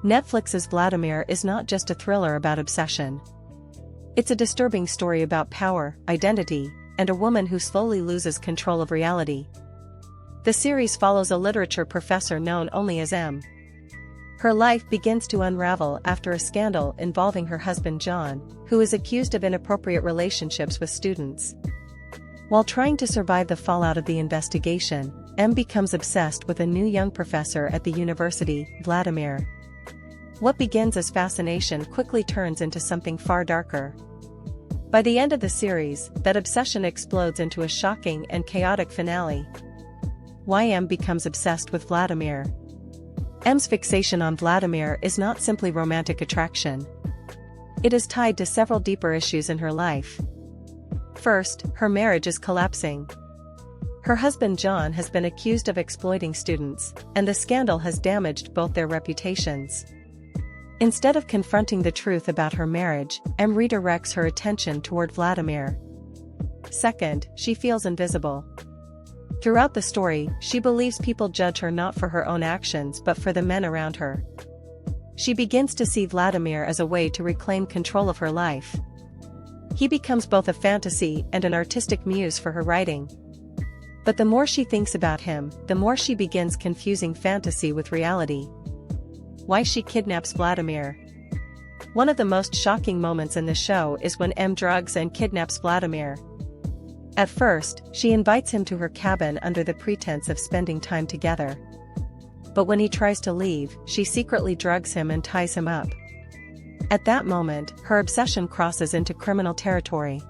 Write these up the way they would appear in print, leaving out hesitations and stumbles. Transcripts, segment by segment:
Netflix's Vladimir is not just a thriller about obsession. It's a disturbing story about power, identity, and a woman who slowly loses control of reality. The series follows a literature professor known only as M. Her life begins to unravel after a scandal involving her husband John, who is accused of inappropriate relationships with students. While trying to survive the fallout of the investigation, M becomes obsessed with a new young professor at the university, Vladimir. What begins as fascination quickly turns into something far darker. By the end of the series, that obsession explodes into a shocking and chaotic finale. Why M becomes obsessed with Vladimir. M's fixation on Vladimir is not simply romantic attraction. It is tied to several deeper issues in her life. First, her marriage is collapsing. Her husband John has been accused of exploiting students, and the scandal has damaged both their reputations. Instead of confronting the truth about her marriage, M redirects her attention toward Vladimir. Second, she feels invisible. Throughout the story, she believes people judge her not for her own actions but for the men around her. She begins to see Vladimir as a way to reclaim control of her life. He becomes both a fantasy and an artistic muse for her writing. But the more she thinks about him, the more she begins confusing fantasy with reality. Why she kidnaps Vladimir. One of the most shocking moments in the show is when M drugs and kidnaps Vladimir. At first, she invites him to her cabin under the pretense of spending time together. But when he tries to leave, she secretly drugs him and ties him up. At that moment, her obsession crosses into criminal territory.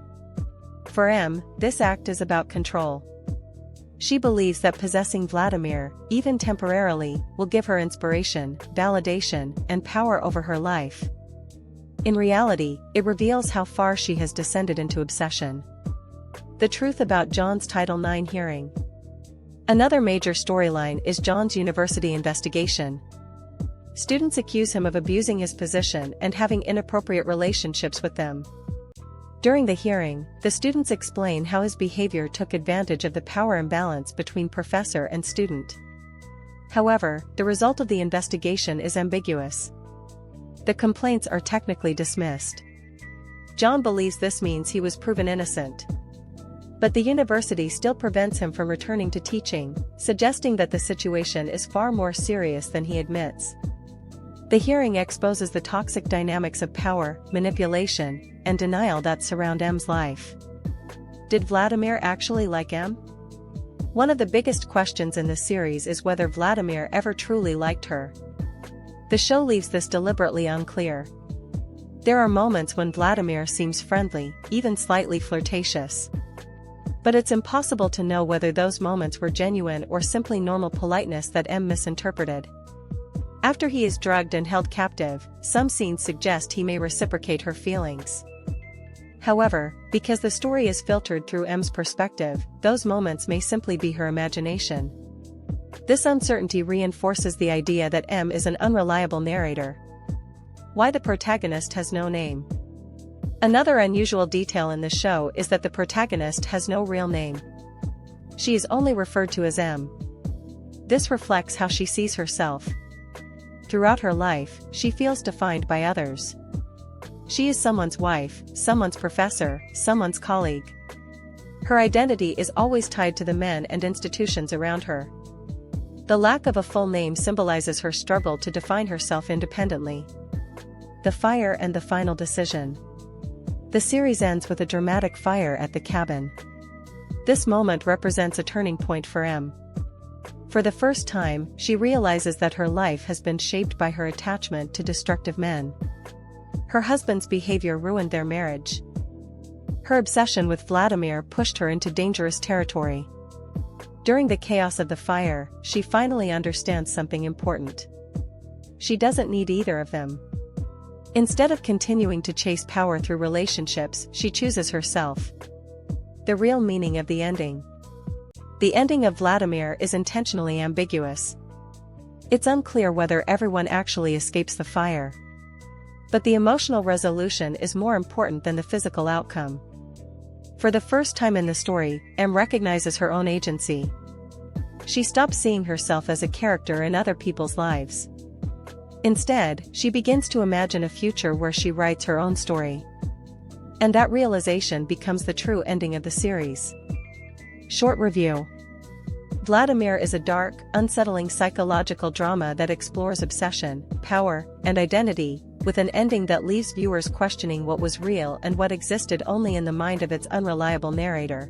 For M, this act is about control. She believes that possessing Vladimir, even temporarily, will give her inspiration, validation, and power over her life. In reality, it reveals how far she has descended into obsession. The truth about John's Title IX hearing. Another major storyline is John's university investigation. Students accuse him of abusing his position and having inappropriate relationships with them. During the hearing, the students explain how his behavior took advantage of the power imbalance between professor and student. However, the result of the investigation is ambiguous. The complaints are technically dismissed. John believes this means he was proven innocent. But the university still prevents him from returning to teaching, suggesting that the situation is far more serious than he admits. The hearing exposes the toxic dynamics of power, manipulation, and denial that surround M's life. Did Vladimir actually like M? One of the biggest questions in the series is whether Vladimir ever truly liked her. The show leaves this deliberately unclear. There are moments when Vladimir seems friendly, even slightly flirtatious. But it's impossible to know whether those moments were genuine or simply normal politeness that M misinterpreted. After he is drugged and held captive, some scenes suggest he may reciprocate her feelings. However, because the story is filtered through M's perspective, those moments may simply be her imagination. This uncertainty reinforces the idea that M is an unreliable narrator. Why the protagonist has no name. Another unusual detail in the show is that the protagonist has no real name. She is only referred to as M. This reflects how she sees herself. Throughout her life, she feels defined by others. She is someone's wife, someone's professor, someone's colleague. Her identity is always tied to the men and institutions around her. The lack of a full name symbolizes her struggle to define herself independently. The fire and the final decision. The series ends with a dramatic fire at the cabin. This moment represents a turning point for M. For the first time, she realizes that her life has been shaped by her attachment to destructive men. Her husband's behavior ruined their marriage. Her obsession with Vladimir pushed her into dangerous territory. During the chaos of the fire, she finally understands something important. She doesn't need either of them. Instead of continuing to chase power through relationships, she chooses herself. The real meaning of the ending. The ending of Vladimir is intentionally ambiguous. It's unclear whether everyone actually escapes the fire. But the emotional resolution is more important than the physical outcome. For the first time in the story, M recognizes her own agency. She stops seeing herself as a character in other people's lives. Instead, she begins to imagine a future where she writes her own story. And that realization becomes the true ending of the series. Short review. Vladimir is a dark, unsettling psychological drama that explores obsession, power, and identity, with an ending that leaves viewers questioning what was real and what existed only in the mind of its unreliable narrator.